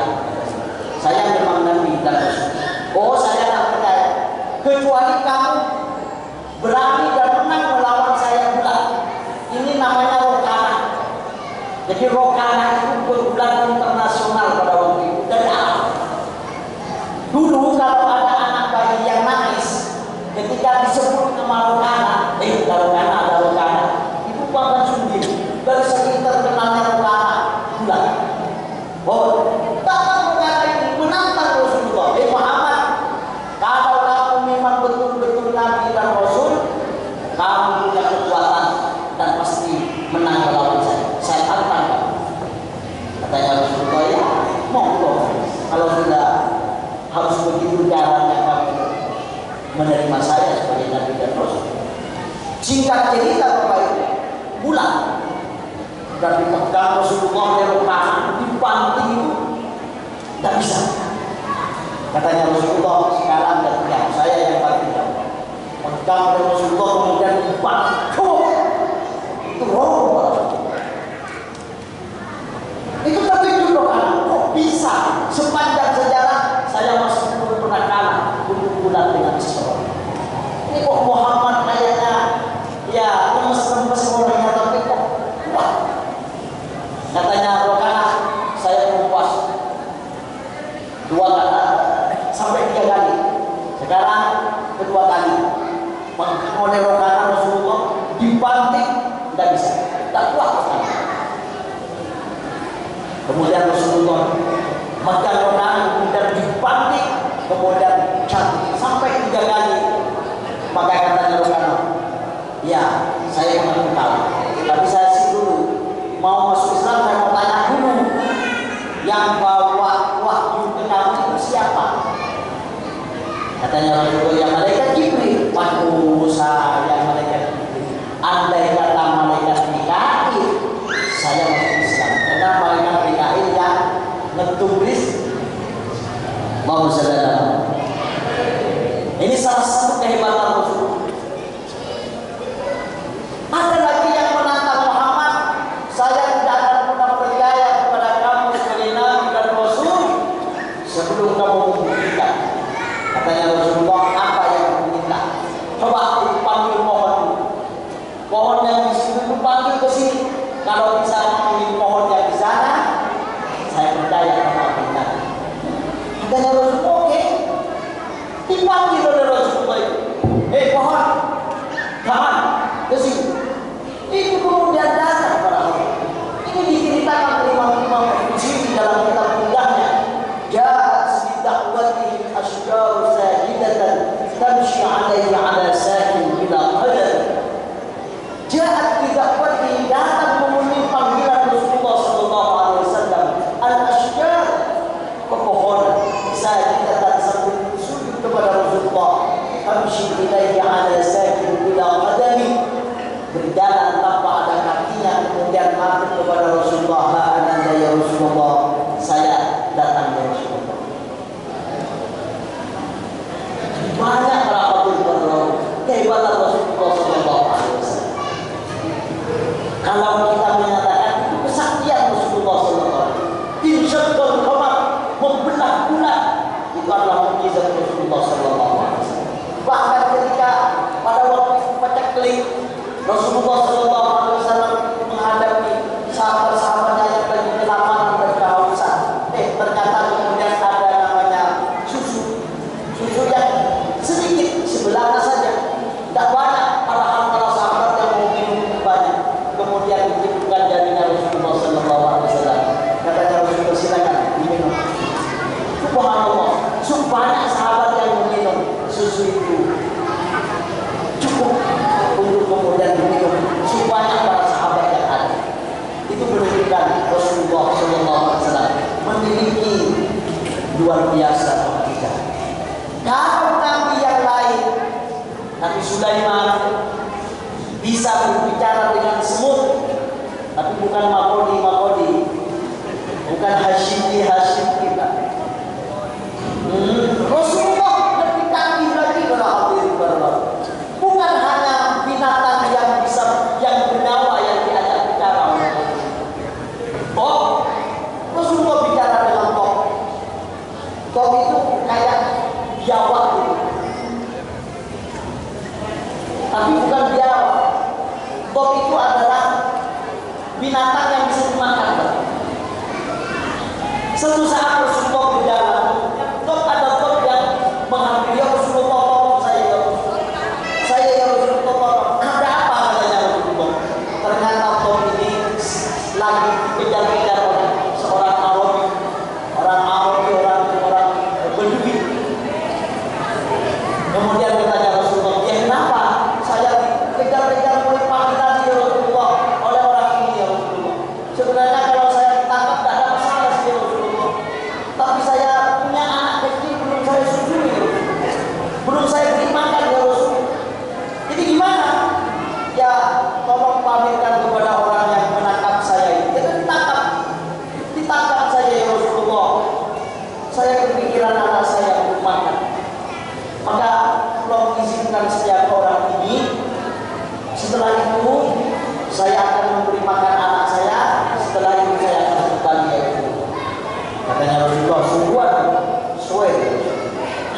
saya memang Nabi dan Rasul. Oh, saya tak percaya. Kecuali kamu berani dan menang melawan saya bulan. Ini namanya Rokana. Jadi Rokana itu berbulan internasional pada waktu itu dari alam. Dulu kalau ada anak bayi yang nangis, ketika disebut nama Rokana, ada Rokana, itu bahkan sendiri dari segi terkenalnya Rokana bulan. Oh, datang negara ini menantang Rasulullah. Muhammad, kalau kamu memang betul-betul Nabi dan Rasul, kamu punya kekuatan dan pasti menang melawan saya. Saya tantang kamu. Katanya Rasulullah, ya monggo. Kalau sudah harus begitu caranya kamu menerima saya sebagai Nabi dan Rasul. Singkat cerita Bapak Ibu, bulan dan dipegang Rasulullah dari kanan dibanting itu tidak bisa. Katanya Rasulullah, sekarang gantian saya yang banting. Pegang dari Rasulullah kemudian dibanting itu roh. Itu terkejut loh, kok bisa sepanjang sejarah saya masih belum pernah kalah untuk bulan dengan seseorang. Ini kok Muhammad kayaknya ya lemes-lemes orangnya, tapi kok kuat. Katanya Rokana, saya mengupas 2 sampai 3 kali. Sekarang kedua kali. Oleh Rokana Rasulullah dibanting, tidak bisa, tidak kuat sekali. Kemudian Rasulullah megang Rokana, kemudian dibanting, kemudian cantik sampai 3 kali. Maka katanya Rokana, ya saya mengaku kalah, tapi saya sih dulu mau masuk Islam, saya mau tanya dulu, yang bawa wahyu ke kamu itu siapa? Katanya Rasulullah, yang malaikat Jibril. Waduh, saya malaikat Jibril. Andai kata malaikat Mikail, saya masuk Islam. Karena malaikat Mikail yang ngetulis mau saudara. Ini salah satu kehebatan Rasulullah. Ada lagi yang menantang Muhammad, saya tidak akan pernah percaya kepada kamu sebagai Nabi dan Rasul sebelum kamu membuktikan. Katanya Rasulullah, apa yang kamu minta? Coba dipanggil pohon. Pohon yang di sini dipanggil ke sini. Kalau bisa memilih pohon yang di sana, saya percaya kamu akan Nabi. Katanya Rasulullah, oke. Dipanggil oleh Rasulullah itu. Pohon, jangan ke sini. Itu kemudian datang para Allah. Ini diceritakan Imam Bukhari dalam kitab mudahnya. Ja'at bidakwatihi asyjaru sajidatan tamshi 'alaihi 'ala sakin bila qadar. Ja'at bidakwatihi, datang memenuhi panggilan Rasulullah sallallahu alaihi wasallam. Al-asyjar, pepohonan, sajidatan sambil sujud kepada Rasulullah. Tamshi 'alaihi 'ala sakin bila qadami, berjalan tanpa ada kakinya, kemudian mati kepada Rasulullah. Ananda ya Rasulullah, saya datang ya Rasulullah. Banyak rapatul berlalu kehebatan Rasulullah sallallahu alaihi wasallam. Kalau kita menyatakan itu kesaktian Rasulullah sallallahu alaihi wasallam, insyaallah qamar, membelah bulan, itu adalah mukjizat Rasulullah sallallahu alaihi wasallam. Bahkan ketika pada waktu pecah keling Rasulullah sallallahu alaihi wasallam menghadapi sahabat-sahabatnya yang lagi kelaparan dan kehausan. Ternyata kemudian ada namanya susu yang sedikit sebelahnya saja, tidak banyak. Padahal para sahabat yang mau minum banyak. Kemudian ditiupkan jarinya Rasulullah sallallahu alaihi wasallam. Katanya Rasulullah, silakan diminum. Subhanallah, banyak sahabat yang meminum susu itu cukup untuk kemudian diminum sebanyak para sahabat yang ada. Itu menunjukkan Rasulullah SAW memiliki luar biasa mukjizat. Kalau nabi yang lain, Nabi Sulaiman bisa berbicara dengan semut, tapi bukan makodi, bukan Hashimi kita. Rasulullah lebih canggih lagi dalam hadirin berlalu. Bukan hanya binatang yang bisa, yang bernyawa yang diajak bicara. Rasulullah bicara dengan tok. Tok itu kayak biawak gitu. Tapi bukan biawak. Tok itu adalah binatang yang bisa dimakan. Suatu saat Rasulullah berjalan, ada tok yang menghampiri Rasulullah, tolong saya ya Rasulullah, ada apa katanya Rasulullah? Ternyata tok ini lagi dikejar-kejar oleh seorang Arabi Katanya Rasulullah, sungguhan, suwe,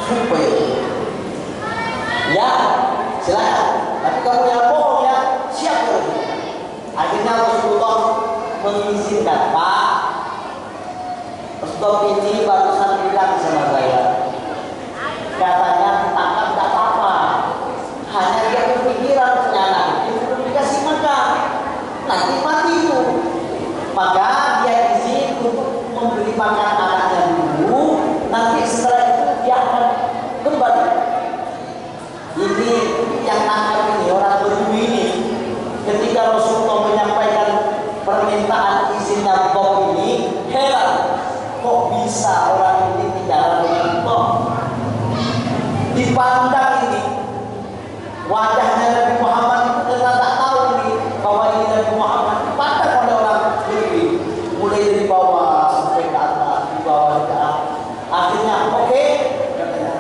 suwe. Ya, silakan. Tapi kamu yang bohong ya, siap dulu. Akhirnya Rasulullah mengizinkan, Pak. Rasulullah ini barusan bilang sama saya, katanya tangkap tak apa-apa. Hanya dia berpikiran ternyata itu belum dikasih makan, nanti mati itu. Maka dia izin untuk memberi makan anaknya dulu, nanti setelah itu dia akan kembali. Ini yang nakal ini, orang Bedui ini, ketika Rasulullah menyampaikan permintaan izin Nabi ini, heran, kok bisa orang ini bicara Rasulullah? Dipandang ini wajahnya Nabi Muhammad itu karena tak tahu ini bahwa ini Nabi Muhammad, dipandang oleh orang Bedui, mulai dari bawah sampai ke atas, di bawah ke atas. Akhirnya oke,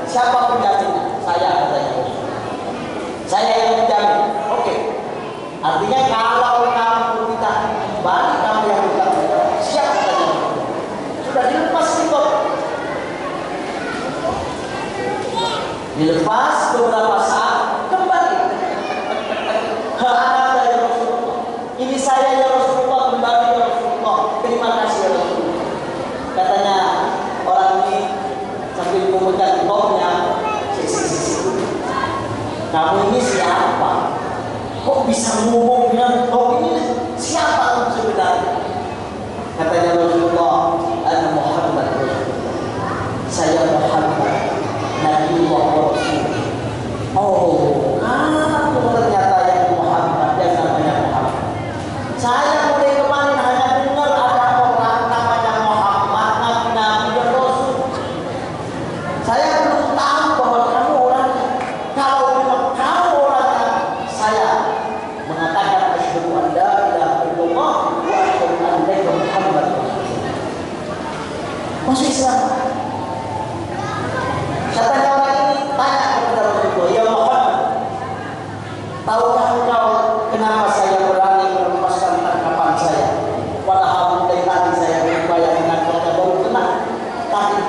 siapa penjaminnya? Saya, katanya. Saya yang menjamin. Oke. Artinya kalau kamu tidak kembali, kamu yang tidak siap, katanya. Sudah dilepas itu. Dilepas beberapa saat kembali. Anak dari Rasulullah. Ini saya ya Rasulullah, kembali ya Rasulullah. Terima kasih ya Rasulullah. Katanya orang ini sambil memegang bomnya. Kamu ini siapa? Kok bisa ngomong dengan kau ini? Siapa kamu sebenarnya? Katanya Rasulullah, Ana Muhammad Rasulullah. Saya Muhammad, Nabiullah Rasulullah. Oh, kamu ternyata yang Muhammad, yang namanya Muhammad. Saya mulai kemarin hanya dengar ada orang namanya Muhammad, Nabi dan Rasul. Saya belum tahu bahwa kamu orangnya. Kalau memang kamu orangnya, saya mengatakan asyhadu an la ilaha illallah wa asyhadu anna Muhammad Rasulullah. Masuk Islam. Katanya orang ini tanya kepada Rasulullah, ya Muhammad, tahukah engkau kenapa saya berani melepaskan tangkapan saya? Padahal dari tadi saya berupaya menangkapnya baru kena tadi.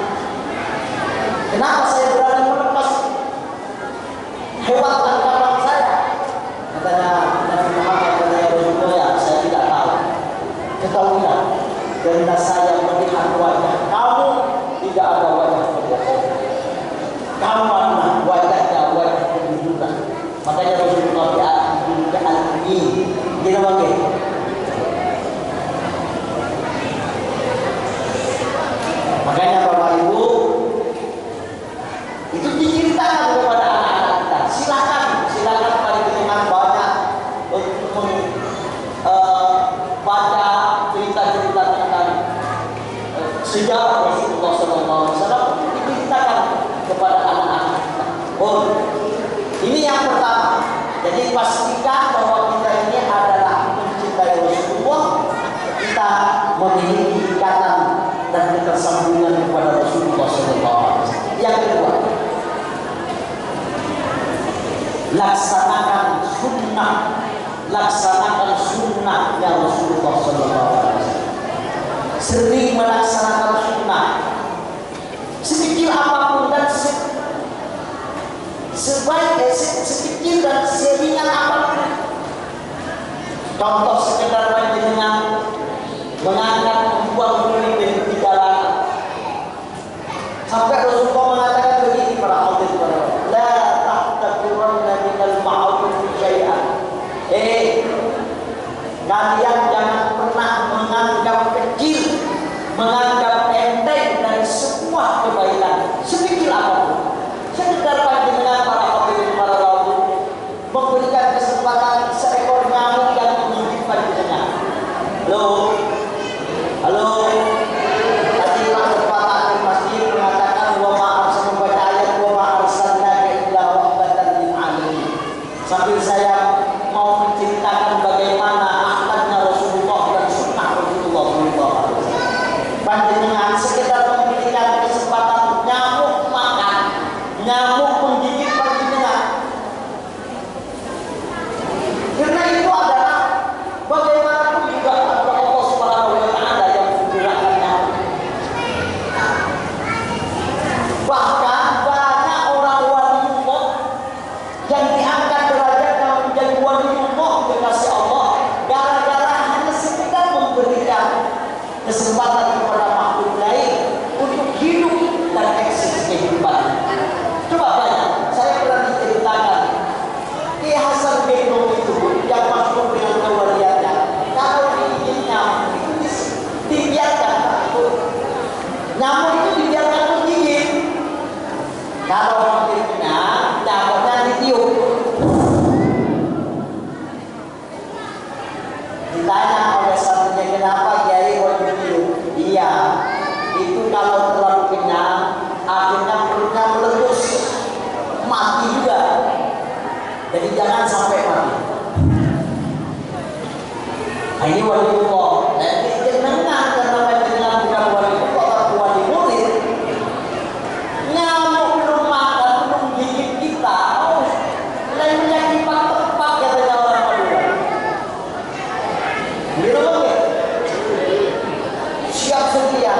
Kenapa saya berani melepas hewan tangkapan saya? Katanya Nabi Muhammad, katanya Rasulullah, ya saya tidak tahu. Ketahuilah, karena saya melihat wajah kamu tidak ada wajah kebohongan. Kamu adalah wajahnya wajah kejujuran. Makanya Rasulullah dianjurkan ini. Kita pakai. Makanya Bapak Ibu, itu diceritakan kepada anak-anak kita. Silakan pada dengan banyak untuk baca cerita-cerita tentang sejarah Rasulullah SAW. Diceritakan kepada anak-anak kita. Oh, ini yang pertama. Jadi pastikan bahwa kita ini adalah mencintai Rasulullah. Kita memiliki ikatan dan ketersambungan kepada Rasulullah SAW. Yang kedua, laksanakan sunnahnya Rasulullah SAW. Sering melaksanakan sunnah, sekecil apapun dan sekecil dan seringan apapun. Contoh sekedar dengan mengangkat membuang beli di jalanan. Sampai Rasulullah mengatakan begini para hadis, la tahtaqiranna minal ma'ruf syai'an. Kalian jangan pernah menganggap kecil, menganggap enteng dari semua kebaikan, sedikit apapun. Sekedar panjenengan para hadirin para rasul memberikan kesempatan seekor nyamuk yang menggigit panjenengan. Halo. Tadi Pak Kepala Akhir Masjid mengatakan membaca ayat wa ma arsalnaka illa rahmatan lil alamin. Sambil saya mau menceritakan bagaimana akhlaknya Rasulullah dan sunnah Rasulullah SAW. Panjenengan sekedar memberikan kesempatan nyamuk makan, Nyamuk itu dibiarkan menggigit. Kalau hampir kena, nyamuknya ditiup. Ditanya oleh satunya, kenapa Kiai kok ditiup? Iya, itu kalau terlalu kenyang, akhirnya perutnya meletus, mati juga. Jadi jangan sampai mati. Nah, ini waliullah. Jadi jenengan karena jenengan bukan waliullah, tapi wali murid. Nyamuk belum makan, belum gigit kita. Oh, lainnya kipas tepat katanya orang Madura. Gitu ya? Siap sedia.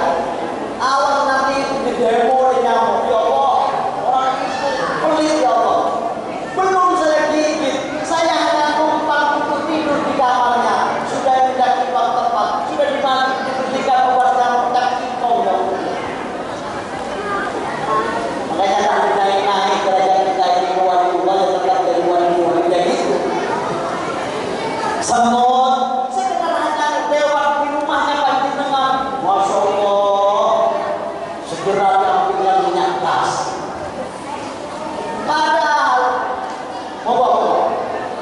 Awas nanti di demo nyamuk. Ya Allah, orang itu pelit ya Allah. Belum saya gigit, saya hanya numpang untuk tidur di kamarnya. Sudah tidak kipas tepat, sudah dimati diberikan obat nyamuk tak kikau ya Allah. Makanya tak naik-naik derajat kita ini ke waliullah, ya tetap dari waliullah. Jadi semut, sekedar hanya lewat di rumahnya panjenengan, Masya Allah, segera diambilnya minyak gas. Padahal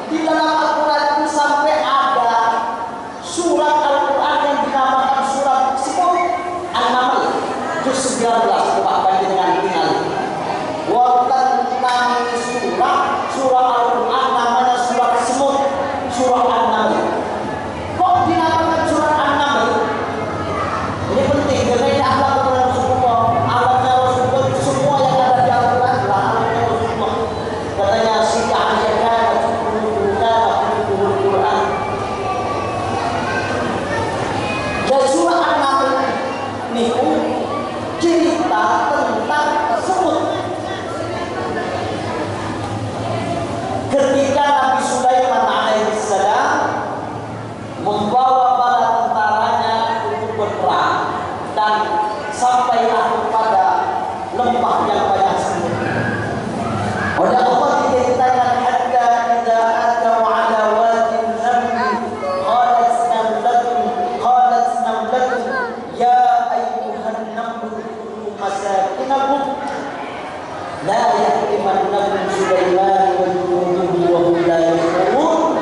di dalam Al-Quran itu sampai ada surat Al-Quran yang dinamakan surat semut An-Naml juz 19. Coba panjenengan tinggal. Wonten nami surah Al-Quran namanya surat semut, surah An-Naml. Kok dinamakan surat An-Naml? Ini penting karena ini akhlak kepada Rasulullah. Akhlaknya Rasulullah itu semua yang ada di Al-Quran adalah akhlaknya Rasulullah. Katanya Siti Aisyah Quran. Dan surah An-Naml niku cerita tentang semut. Ketika Nabi Sulaiman alaihissalam membawa bala tentaranya untuk berperang dan sampailah kepada lembah yang banyak semut. Oleh Allah diceritakan hatta idza atau ala wadin namli qalat namlatun ya ayyuhan namlu masakinakum la yahtimannakum Sulaiman wa junuduhu wa hum la yashurun.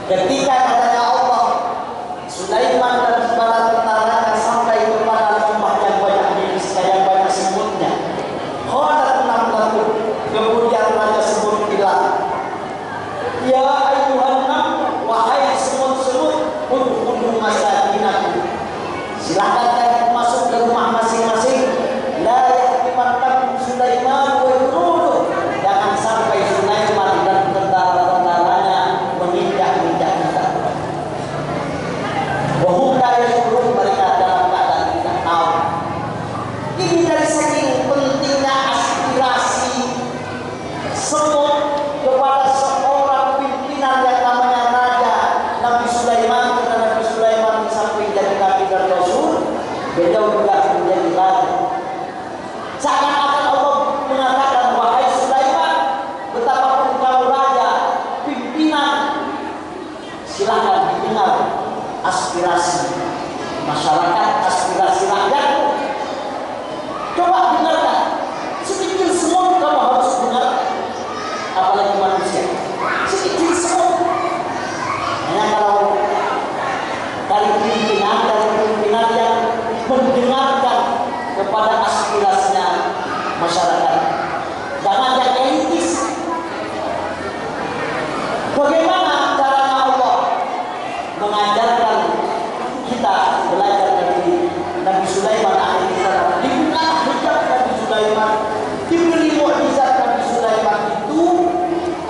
Ketika katanya Allah, Sulaiman dan bala tentaranya sampai kepada lembah yang banyak jenisnya, yang banyak semutnya. Qalat namlatun, kemudian raja semut bilang, ya ayyuhan naml, wahai semut-semut, udkhulu masakinakum, silakan kalian masuk ke rumah masing-masing. La yahtimannakum Sulaiman wa junuduhu, jangan sampai Sulaiman dan tentara-tentaranya menginjak-injak kita. Wa hum la yashurun, mereka dalam keadaan tidak tahu. Ini dari saking pentingnya aspirasi semut kepada seorang pimpinan yang namanya Raja Nabi Sulaiman. Karena Nabi Sulaiman sampai jadi Nabi dan Rasul, beliau juga menjadi raja. Seakan-akan Allah mengatakan, wahai Sulaiman, betapapun kau raja, pimpinan, silakan didengar aspirasi masyarakat, aspirasi rakyatmu. Coba dengarkan. Sedikit semut kamu harus dengar, apalagi manusia. Sedikit semut. Hanya kalau dari pimpinan yang mendengarkan kepada aspirasinya masyarakat. Jangan yang elitis. Bagaimana caranya Allah mengajarkan kita belajar dari Nabi Sulaiman alaihissalam? Dibuka hijab Nabi Sulaiman, diberi mukjizat Nabi Sulaiman itu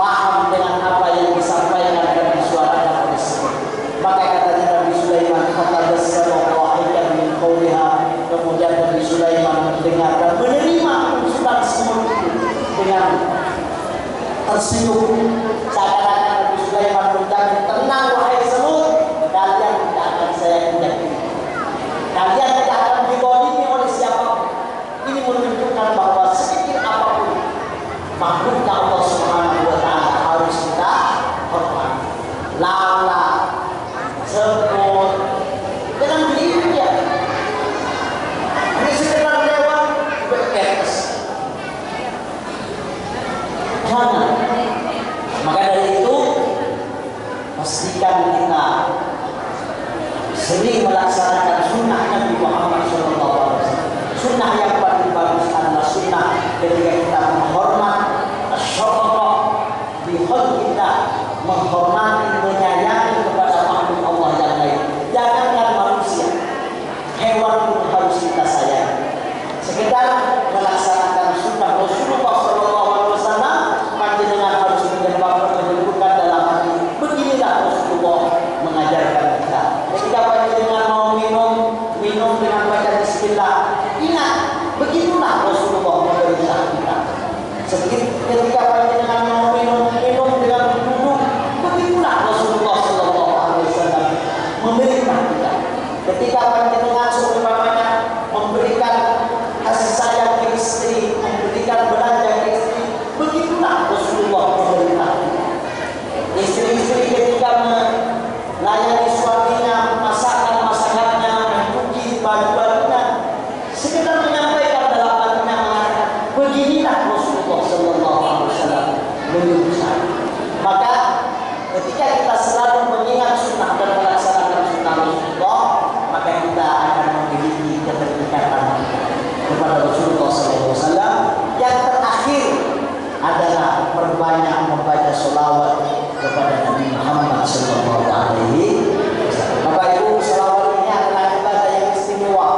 paham dengan apa yang disampaikan dan disuarakan oleh semut. Maka katanya Nabi Sulaiman fatabassama dhahikan min qawliha, kemudian Nabi Sulaiman mendengar dan menerima usulan semut itu dengan tersenyum. Seakan-akan Nabi Sulaiman menjamin, tenang wahai semut, kalian tidak akan saya injak. Kalian tidak akan didolimi oleh siapapun. Ini menunjukkan bahwa sedikit apapun makhluknya Allah Subhanahu wa Ta'ala harus kita hormati. Lalat, semut, dengan dirinya. Ini Bismillah. Ingat, begitulah Rasulullah memerintah kita. Ketika panjenengan mau minum dengan duduk, begitulah Rasulullah Sallallahu Alaihi Wasallam memerintah kita. Ketika panjenengan seumpamanya memberikan kasih sayang ke istri, memberikan belanja ke istri, begitulah Rasulullah memerintah kita. Istri-istri ketika melayani suaminya, masakannya, mencuci baju-bajunya, sekedar menyampaikan dalam hatinya mengatakan, beginilah Rasulullah Sallallahu Alaihi Wasallam menyuruh saya. Maka ketika kita selalu mengingat sunnah dan melaksanakan sunnah Rasulullah, maka kita akan memiliki keterikatan kepada Rasulullah Sallallahu Alaihi Wasallam. Yang terakhir adalah perbanyak membaca sholawat kepada Nabi Muhammad Sallallahu Alaihi Wasallam. Bapak Ibu, sholawat ini adalah ibadah yang istimewa.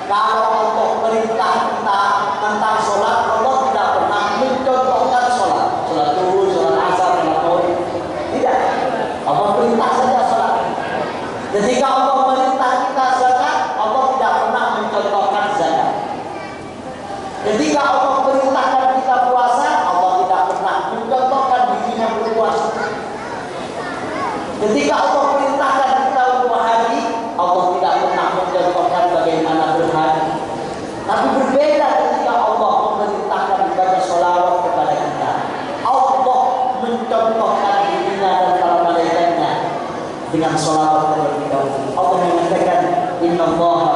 Kalau Allah perintah kita tentang sholat, Allah tidak pernah mencontohkan sholat. Sholat zuhur, sholat asar, sholat maghrib. Tidak. Allah perintah saja sholat. Ketika Allah perintah kita zakat, Allah tidak pernah mencontohkan zakat. Ketika Allah perintahkan kita puasa, Allah tidak pernah mencontohkan dirinya berpuasa. Ketika Allah perintahkan kita untuk haji, Allah tidak pernah mencontohkan bagaimana berhaji. Tapi berbeda ketika Allah memerintahkan ibadah sholawat kepada kita. Allah mencontohkan dirinya dan para malaikatnya dengan sholawat terlebih dahulu. Allah mengatakan, Innallaha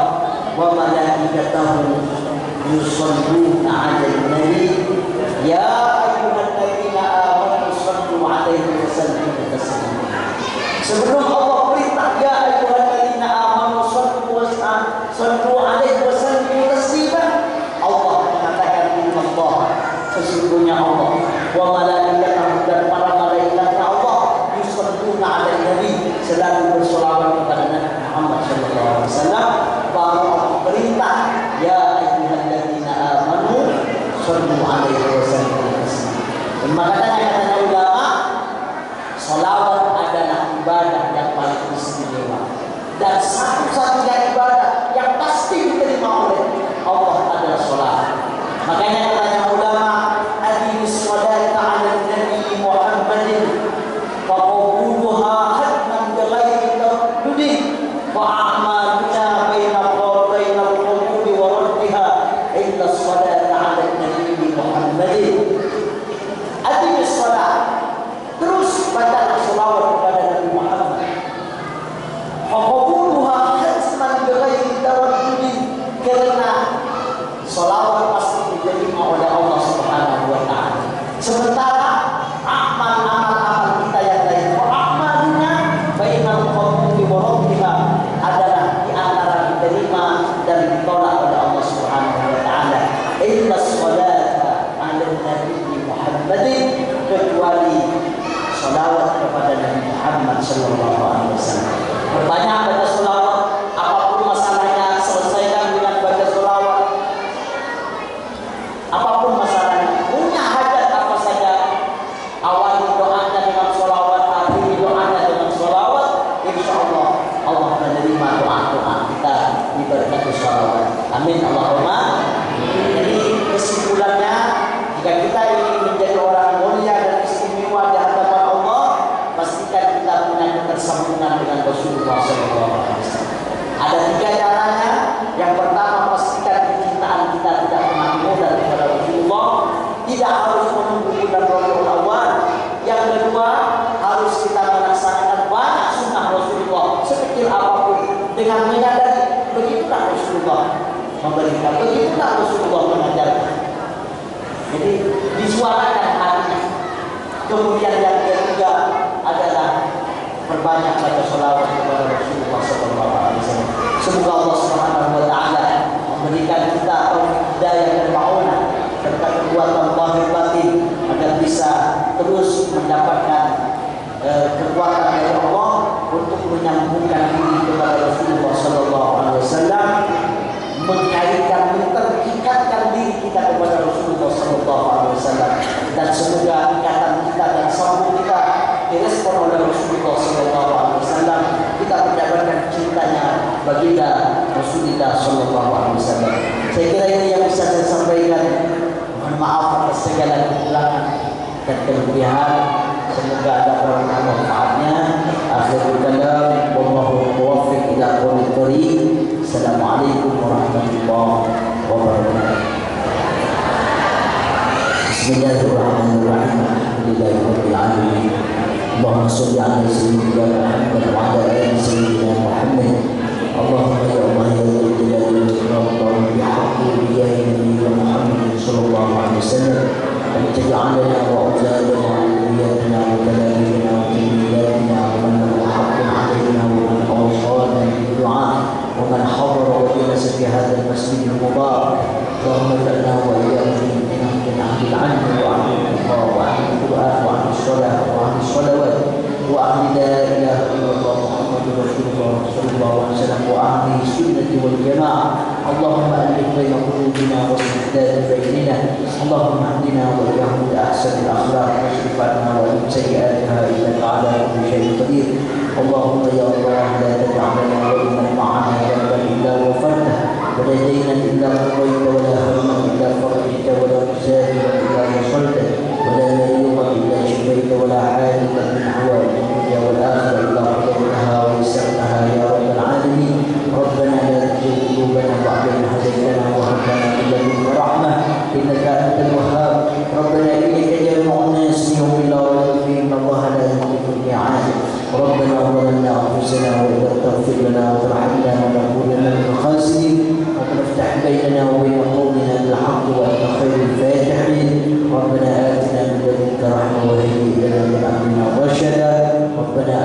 wa malaikatahu yusholluna 'alan nabi ya ayyuhalladzina amanu shollu 'alaihi wa sallimu taslima. Sebelum Allah perintah ya ayyuhalladzina amanu shollu 'alaihi wa sallimu taslima, Allah mengatakan innallah, sesungguhnya Allah, wa malaikatahu, dan para malaikatnya Allah, yusholluna 'alan nabi, selalu bersolawat kepada Nabi Muhammad sallallahu alaihi wasallam. Baru Allah perintah ya ayyuhalladzina amanu shollu 'alaihi wa sallimu taslima. Makanya katanya ulama, sholawat adalah ibadah yang paling istimewa dan satu-satunya ibadah yang pasti diterima oleh Allah adalah sholawat. Makanya katanya ulama, adhimis sholata 'ala nabi Muhammadin wa qawluha hadman bighairi taraddudin wa a'maluna bainal qawli wa raddiha illa sholata 'ala nabi Muhammadin. Adhimis sholat, terus baca sholawat kepada Nabi Muhammad. Faquluha hasman bighairi taraddudin, karena sholawat pasti diterima oleh Allah Subhanahu wa taala. Sementara amal kita yang lain, wa amaluna bainal qawli wa raddiha, adalah di antara diterima dan ditolak oleh Allah Subhanahu wa taala. Illa sholata 'ala nabi Muhammadin, kecuali sholawat kepada Nabi Muhammad sallallahu alaihi wasallam. Berbanyak baca sholawat, apapun masalahnya selesaikan dengan baca sholawat. Apapun masalahnya, punya hajat apa saja, awali doanya dengan sholawat, akhiri doanya dengan sholawat, insyaallah Allah menerima doa-doa kita diberkati sholawat. Amin Allahumma. Jadi kesimpulannya, jika kita ingin menjadi orang mulia dan istimewa di hadapan Allah, pastikan kita punya ketersambungan dengan Rasulullah SAW. Ada 3 caranya. Yang pertama, pastikan kecintaan kita tidak pernah mudah kepada Rasulullah, tidak harus menunggu bulan Rabiul Awal. Yang kedua, harus kita melaksanakan banyak sunnah Rasulullah sekecil apapun, dengan menyadari begitulah Rasulullah memberikan, begitulah Rasulullah mengajarkan. Jadi disuarakan hatinya. Kemudian yang ketiga adalah perbanyak baca sholawat kepada Rasulullah SAW. Semoga Allah Subhanahu wa taala memberikan kita hidayah dan ma'unah serta kekuatan zahir batin agar bisa terus mendapatkan kekuatan dari Allah untuk menyambungkan diri kepada Rasulullah SAW, mengkaitkan, menterikatkan diri kita kepada Rasulullah SAW, dan semoga ikatan kita dan sambung kita direspon oleh Rasulullah SAW. Kita mendapatkan cintanya baginda Rasulullah Sallallahu Alaihi Wasallam. Saya kira ini yang bisa saya sampaikan. Mohon maaf atas segala kekurangan dan kelebihan. Semoga ada manfaatnya. Akhirul kalam, wallahu muwaffiq ila aqwamit thoriq. Assalamualaikum warahmatullahi wabarakatuh. Bismillahirrahmanirrahim. Alhamdulillahirabbil alamin. Allahumma shalli ala sayyidina Muhammad wa ala ali sayyidina Muhammad. Allahumma ya Allah ya jalali wal ikram bihaqqi nabiyyina Muhammad sallallahu alaihi wasallam. أن تجعلنا وأولادنا وذرياتنا وكلامنا وتلميذاتنا ومن له حق علينا ومن أوصانا بالدعاء ومن حضر وجلس في هذا المسجد المبارك. اللهم اجعلنا وإياهم من أهل العلم وأهل التقوى وأهل القرآن وأهل الصلاة وأهل الصلوات وأهل لا إله إلا الله محمد رسول الله صلى الله عليه وسلم وأهل السنة والجماعة. اللهم ألف بين قلوبنا واصلح بيننا. اللهم اهدنا وإياهم بأحسن الأخلاق واصرف عنا ومن سيئاتها إنك على كل شيء قدير. اللهم يا الله لا تدع لنا وإن معنا ذنبا إلا غفرته ولا دينا إلا قضيت ولا هما إلا فرجت ولا مسافرا إلا وصلته ولا مريضا إلا شفيت ولا حاجة من حوائج الدنيا والآخرة إلا قضيتها ويسرتها يا رب العالمين. ربنا لا تزغ قلوبنا بعد إذ هديتنا وهب لنا من لدنك رحمة إنك أنت الوهاب. ربنا إنك جامع الناس يوم لا ريب فيه إن الله لا يخلف الميعاد. ربنا ظلمنا أنفسنا وإن لم تغفر لنا وترحمنا لنكونن من الخاسرين. ربنا افتح بيننا وبين قومنا بالحق وأنت خير الفاتحين. ربنا آتنا من لدنك رحمة وهيئ لنا من أمرنا رشدا. ربنا